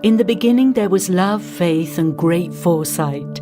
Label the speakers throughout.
Speaker 1: In the beginning there was love, faith, and great foresight.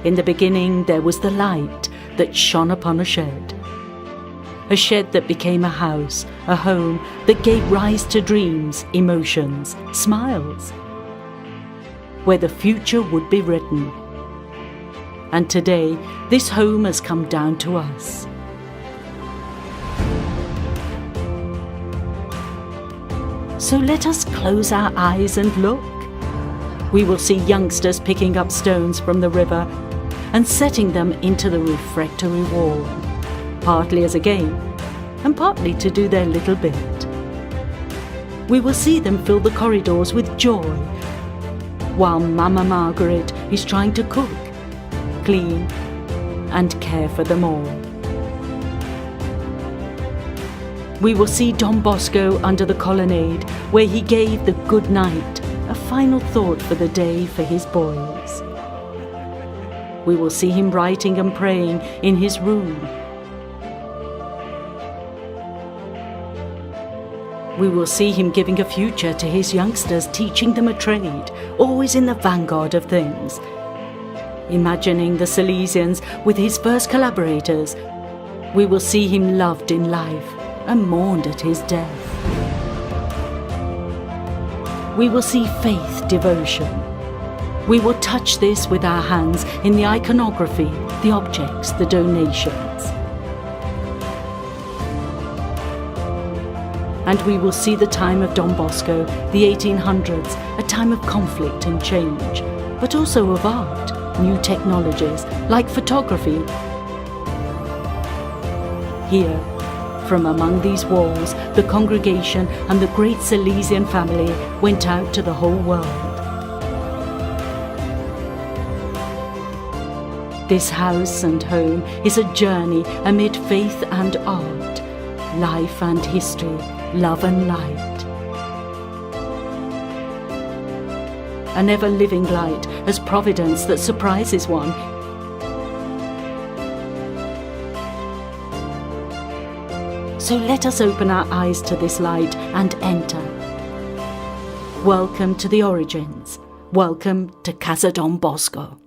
Speaker 1: In the beginning there was the light that shone upon a shed that became a house, a home that gave rise to dreams, emotions, smiles, where the future would be written. And today, this home has come down to us. So let us close our eyes and look. We will see youngsters picking up stones from the river and setting them into the refectory wall, partly as a game and partly to do their little bit. We will see them fill the corridors with joy, while Mama Margaret is trying to cook, clean and care for them all. We will see Don Bosco under the colonnade, where he gave the good night, a final thought for the day for his boys. We will see him writing and praying in his room. We will see him giving a future to his youngsters, teaching them a trade, always in the vanguard of things. Imagining the Salesians with his first collaborators, we will see him loved in life and mourned at his death. We will see faith, devotion. We will touch this with our hands in the iconography, the objects, the donations. And we will see the time of Don Bosco, the 1800s, a time of conflict and change, but also of art, new technologies like photography. Here, from among these walls, the congregation and the great Salesian family went out to the whole world. This house and home is a journey amid faith and art, life and history, love and light. An ever-living light as providence that surprises one. So let us open our eyes to this light and enter. Welcome to the origins. Welcome to Casa Don Bosco.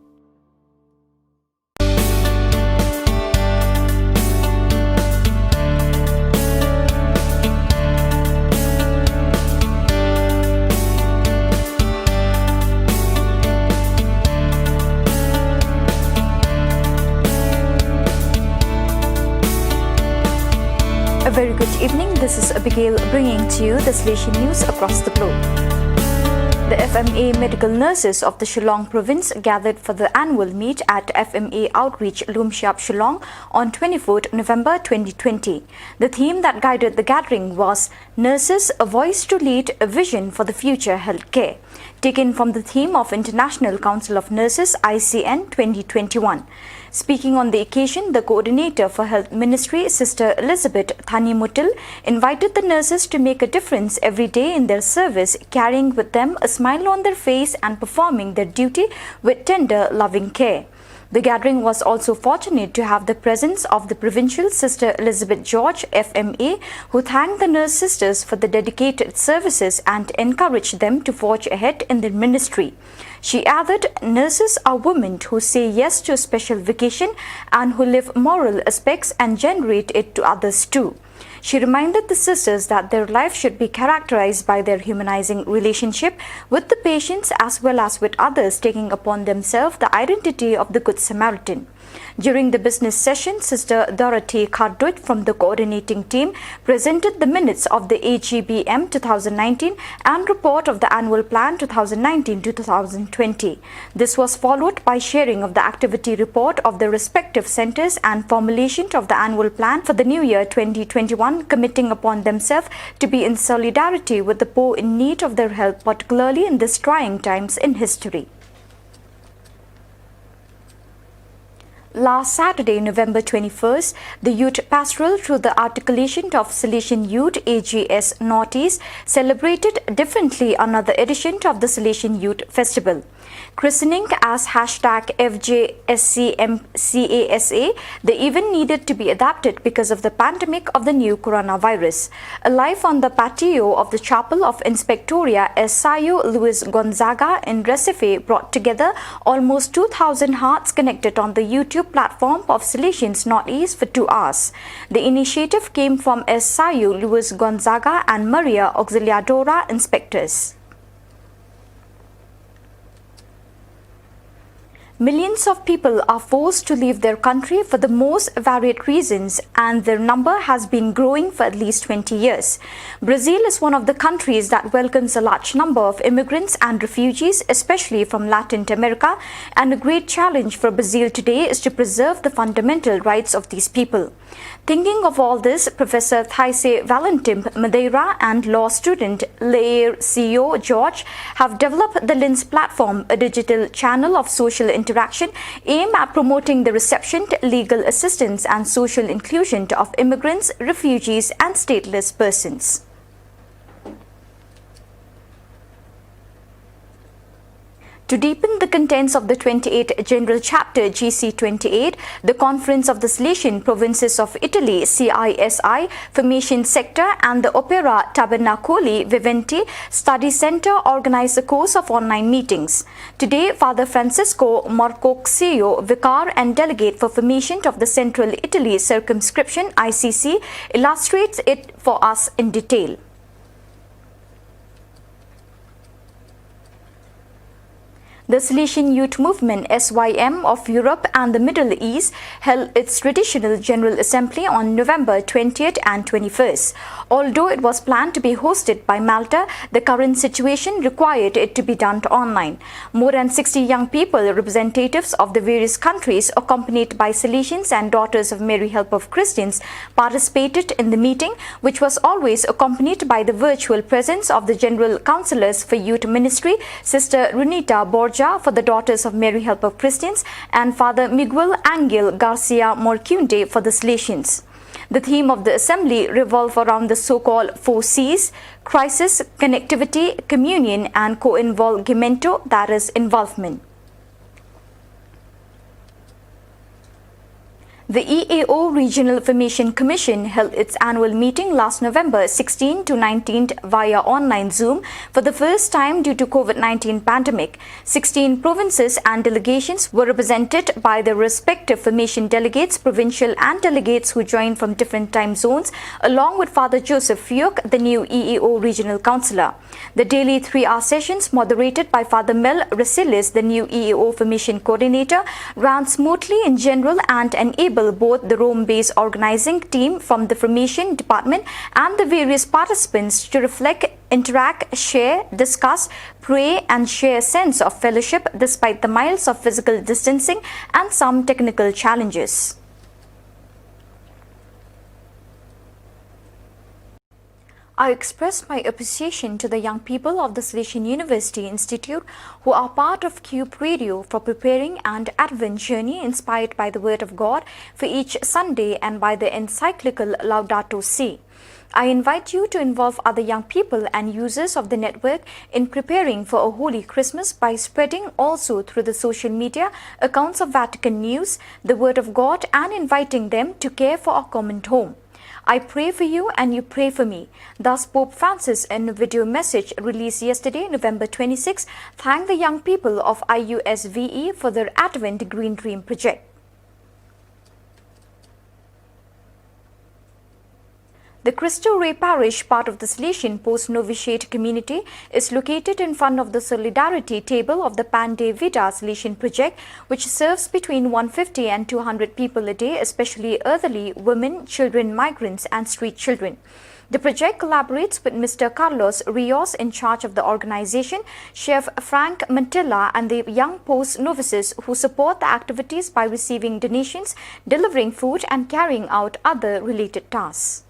Speaker 2: A very good evening. This is Abigail bringing to you the Salesian news across the globe. The FMA medical nurses of the Shillong province gathered for the annual meet at FMA Outreach Lumshap Shillong on 24th November 2020. The theme that guided the gathering was Nurses, a Voice to Lead, a Vision for the Future Healthcare, taken from the theme of International Council of Nurses ICN 2021. Speaking on the occasion, the coordinator for Health Ministry, Sister Elizabeth Thanimutil, invited the nurses to make a difference every day in their service, carrying with them a smile on their face and performing their duty with tender, loving care. The gathering was also fortunate to have the presence of the Provincial Sister Elizabeth George, FMA, who thanked the nurse sisters for the dedicated services and encouraged them to forge ahead in their ministry. She added, nurses are women who say yes to a special vocation and who live moral aspects and generate it to others too. She reminded the sisters that their life should be characterized by their humanizing relationship with the patients as well as with others, taking upon themselves the identity of the Good Samaritan. During the business session, Sister Dorothy Kardut from the coordinating team presented the minutes of the AGBM 2019 and report of the annual plan 2019-2020. This was followed by sharing of the activity report of the respective centers and formulation of the annual plan for the new year 2021, committing upon themselves to be in solidarity with the poor in need of their help, particularly in these trying times in history. Last Saturday, November 21st, the Youth Pastoral through the articulation of Salesian Youth AGS Northeast celebrated differently another edition of the Salesian Youth Festival. Christening as #FJSCMCASA, the event needed to be adapted because of the pandemic of the new coronavirus. Live on the patio of the Chapel of Inspectoria Sayo Luis Gonzaga in Recife brought together almost 2,000 hearts connected on the YouTube platform of Salesians Northeast for 2 hours. The initiative came from Sayo Luis Gonzaga and Maria Auxiliadora inspectors. Millions of people are forced to leave their country for the most varied reasons, and their number has been growing for at least 20 years. Brazil is one of the countries that welcomes a large number of immigrants and refugees, especially from Latin America, and a great challenge for Brazil today is to preserve the fundamental rights of these people. Thinking of all this, Professor Thaise Valentim Madeira and law student Lair CEO George have developed the LINS platform, a digital channel of social interaction aimed at promoting the reception, legal assistance and social inclusion of immigrants, refugees and stateless persons. To deepen the contents of the 28th General Chapter GC28, the Conference of the Salesian Provinces of Italy CISI Formation Sector and the Opera Tabernacoli Viventi Study Center organized a course of online meetings. Today, Father Francisco Marcoxio, Vicar and Delegate for Formation of the Central Italy Circumscription ICC, illustrates it for us in detail. The Salesian Youth Movement SYM of Europe and the Middle East held its traditional General Assembly on November 20th and 21st. Although it was planned to be hosted by Malta, the current situation required it to be done online. More than 60 young people, representatives of the various countries, accompanied by Salesians and Daughters of Mary Help of Christians, participated in the meeting, which was always accompanied by the virtual presence of the General Councillors for Youth Ministry, Sister Runita Borja for the Daughters of Mary Help of Christians, and Father Miguel Angel Garcia Morcunde for the Salesians. The theme of the assembly revolved around the so-called 4 C's: crisis, connectivity, communion, and co-involvimento, that is, involvement. The EAO Regional Formation Commission held its annual meeting last November 16 to 19th via online Zoom for the first time due to COVID-19 pandemic. 16 provinces and delegations were represented by their respective formation delegates, provincial and delegates who joined from different time zones, along with Father Joseph Fiuk, the new EAO Regional Councillor. The daily 3-hour sessions, moderated by Father Mel Resilis, the new EAO Formation Coordinator, ran smoothly in general and enabled both the Rome-based organizing team from the Formation Department and the various participants to reflect, interact, share, discuss, pray and share a sense of fellowship despite the miles of physical distancing and some technical challenges. I express my appreciation to the young people of the Salesian University Institute who are part of Cube Radio for preparing an Advent journey inspired by the Word of God for each Sunday and by the encyclical Laudato Si. I invite you to involve other young people and users of the network in preparing for a Holy Christmas by spreading also through the social media accounts of Vatican News, the Word of God, and inviting them to care for our common home. I pray for you and you pray for me. Thus, Pope Francis, in a video message released yesterday, November 26, thanked the young people of IUSVE for their Advent Green Dream project. The Cristo Rey Parish, part of the Salesian post-novitiate community, is located in front of the Solidarity Table of the Pan de Vida Salesian project, which serves between 150 and 200 people a day, especially elderly, women, children, migrants and street children. The project collaborates with Mr. Carlos Rios in charge of the organization, Chef Frank Mantilla and the young post-novices who support the activities by receiving donations, delivering food and carrying out other related tasks.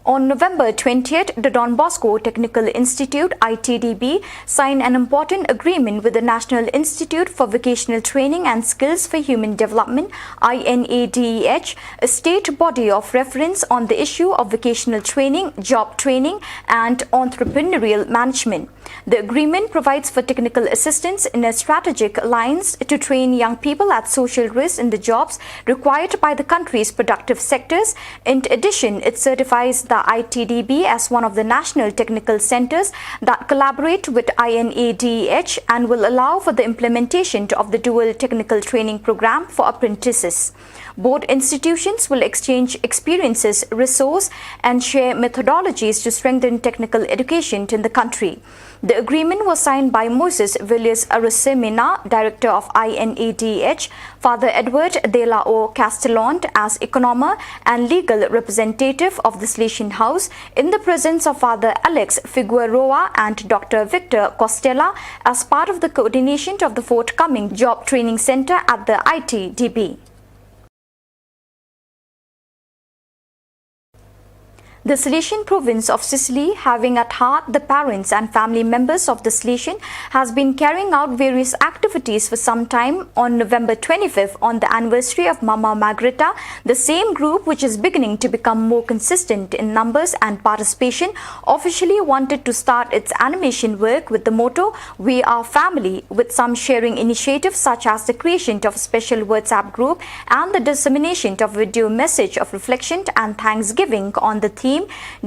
Speaker 2: On November 20th, the Don Bosco Technical Institute (ITDB) signed an important agreement with the National Institute for Vocational Training and Skills for Human Development (INADEH), a state body of reference on the issue of vocational training, job training, and entrepreneurial management. The agreement provides for technical assistance in a strategic alliance to train young people at social risk in the jobs required by the country's productive sectors. In addition, it certifies the ITDB as one of the national technical centers that collaborate with INADEH and will allow for the implementation of the dual technical training program for apprentices. Both institutions will exchange experiences, resources, and share methodologies to strengthen technical education in the country. The agreement was signed by Moses Villiers Arasemina, Director of INADH, Father Edward de la O. Castellont as economer and legal representative of the Salesian House, in the presence of Father Alex Figueroa and Dr. Victor Costella as part of the coordination of the forthcoming Job Training Center at the ITDB. The Salesian province of Sicily, having at heart the parents and family members of the Salesian, has been carrying out various activities for some time. On November 25th, on the anniversary of Mama Margareta, the same group, which is beginning to become more consistent in numbers and participation, officially wanted to start its animation work with the motto, "We are family," with some sharing initiatives such as the creation of a special WhatsApp group and the dissemination of video message of reflection and thanksgiving on the theme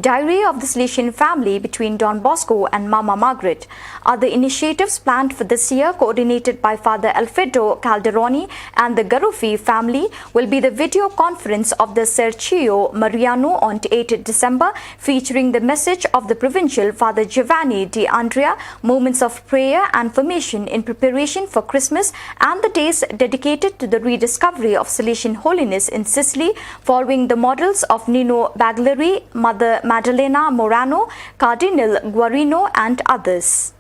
Speaker 2: Diary of the Salesian Family between Don Bosco and Mama Margaret. Other initiatives planned for this year, coordinated by Father Alfredo Calderoni and the Garuffi family, will be the video conference of the Sergio Mariano on 8 December, featuring the message of the provincial Father Giovanni Di Andrea, moments of prayer and formation in preparation for Christmas, and the days dedicated to the rediscovery of Salesian holiness in Sicily, following the models of Nino Baglieri, Mother Maddalena Morano, Cardinal Guarino, and others.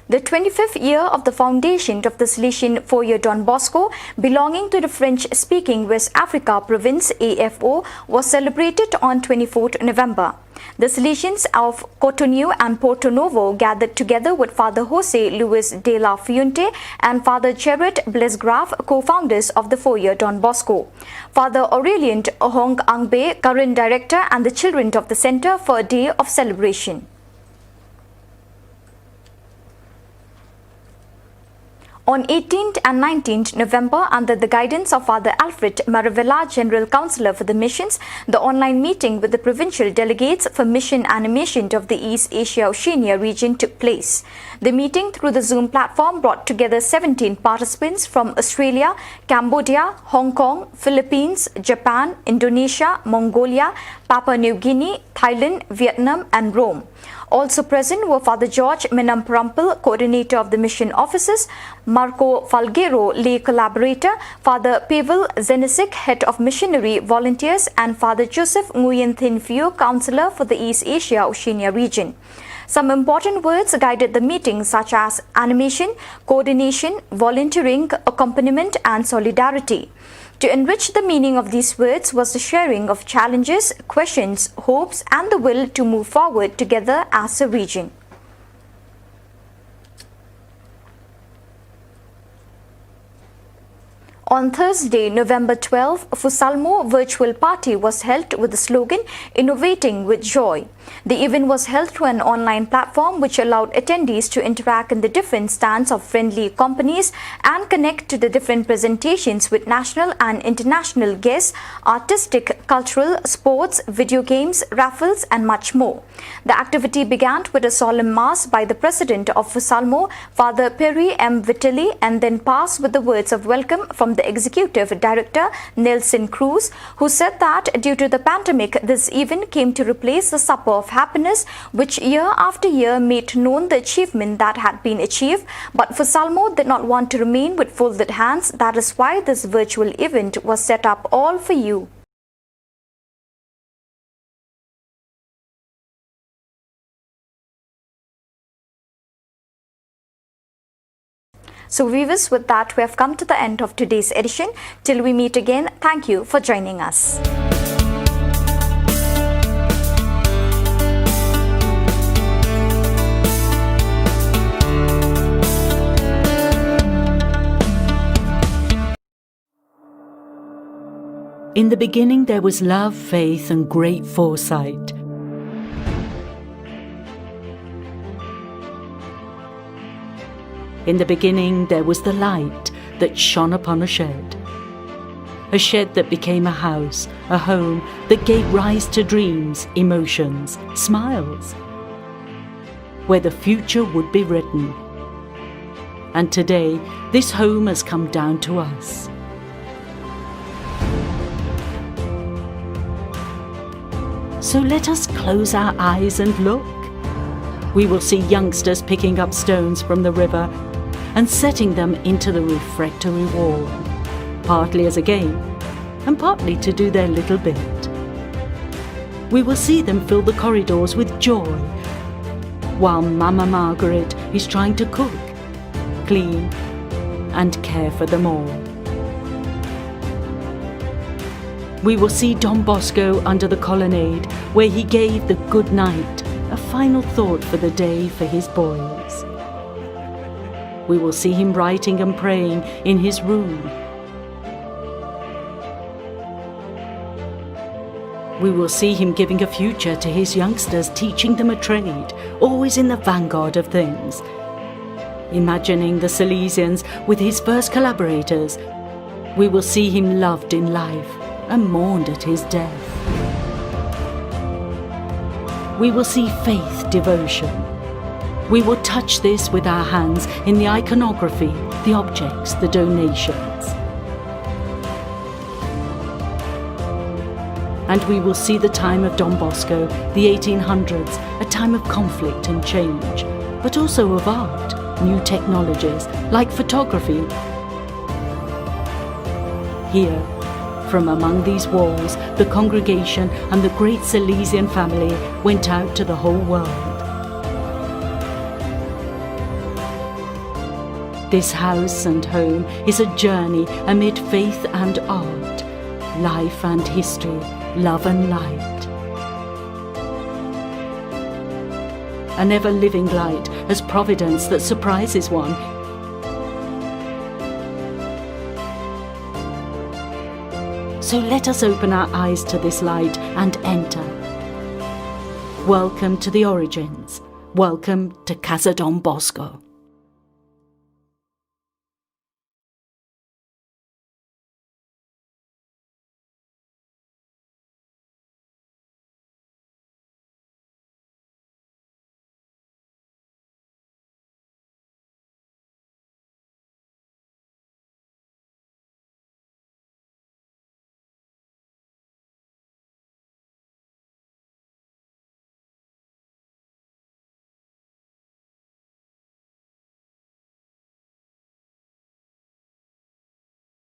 Speaker 2: The 25th year of the foundation of the Salesian Foyer Don Bosco, belonging to the French-speaking West Africa province (AFO), was celebrated on 24th November. The Salesians of Cotonou and Porto Novo gathered together with Father Jose Luis de la Fuente and Father Gerard Blesgraf, co-founders of the Foyer Don Bosco, Father Aurelien Hong Angbe, current director, and the children of the center for a day of celebration. On 18th and 19th November, under the guidance of Father Alfred Maravilla, General Councillor for the Missions, the online meeting with the provincial delegates for mission animation of the East Asia Oceania region took place. The meeting through the Zoom platform brought together 17 participants from Australia, Cambodia, Hong Kong, Philippines, Japan, Indonesia, Mongolia, Papua New Guinea, Thailand, Vietnam, and Rome. Also present were Father George Minamparampal, coordinator of the mission offices, Marco Falguero, lay collaborator, Father Pavel Zenisic, head of missionary volunteers, and Father Joseph Nguyen Thin Pheo, councillor for the East Asia Oceania region. Some important words guided the meeting, such as animation, coordination, volunteering, accompaniment, and solidarity. To enrich the meaning of these words was the sharing of challenges, questions, hopes, and the will to move forward together as a region. On Thursday, November 12, Fusalmo virtual party was held with the slogan "Innovating with Joy." The event was held through an online platform which allowed attendees to interact in the different stands of friendly companies and connect to the different presentations with national and international guests, artistic, cultural, sports, video games, raffles, and much more. The activity began with a solemn mass by the president of Fusalmo, Father Perry M. Vitali, and then passed with the words of welcome from the executive director Nelson Cruz, who said that due to the pandemic, this event came to replace the Supper of Happiness, which year after year made known the achievement that had been achieved. But Fusalmo did not want to remain with folded hands. That is why this virtual event was set up all for you. So viewers, with that, we have come to the end of today's edition. Till we meet again, thank you for joining us.
Speaker 1: In the beginning there was love, faith, and great foresight. In the beginning there was the light that shone upon a shed that became a house, a home that gave rise to dreams, emotions, smiles, where the future would be written. And today, this home has come down to us. So let us close our eyes and look. We will see youngsters picking up stones from the river and setting them into the refectory wall, partly as a game and partly to do their little bit. We will see them fill the corridors with joy, while Mama Margaret is trying to cook, clean and care for them all. We will see Don Bosco under the colonnade, where he gave the good night, a final thought for the day for his boys. We will see him writing and praying in his room. We will see him giving a future to his youngsters, teaching them a trade, always in the vanguard of things. Imagining the Salesians with his first collaborators, we will see him loved in life and mourned at his death. We will see faith, devotion. We will touch this with our hands in the iconography, the objects, the donations. And we will see the time of Don Bosco, the 1800s, a time of conflict and change, but also of art, new technologies like photography. Here, from among these walls, the congregation and the great Salesian family went out to the whole world. This house and home is a journey amid faith and art, life and history, love and light. An ever-living light as providence that surprises one. So let us open our eyes to this light and enter. Welcome to the origins. Welcome to Casa Don Bosco.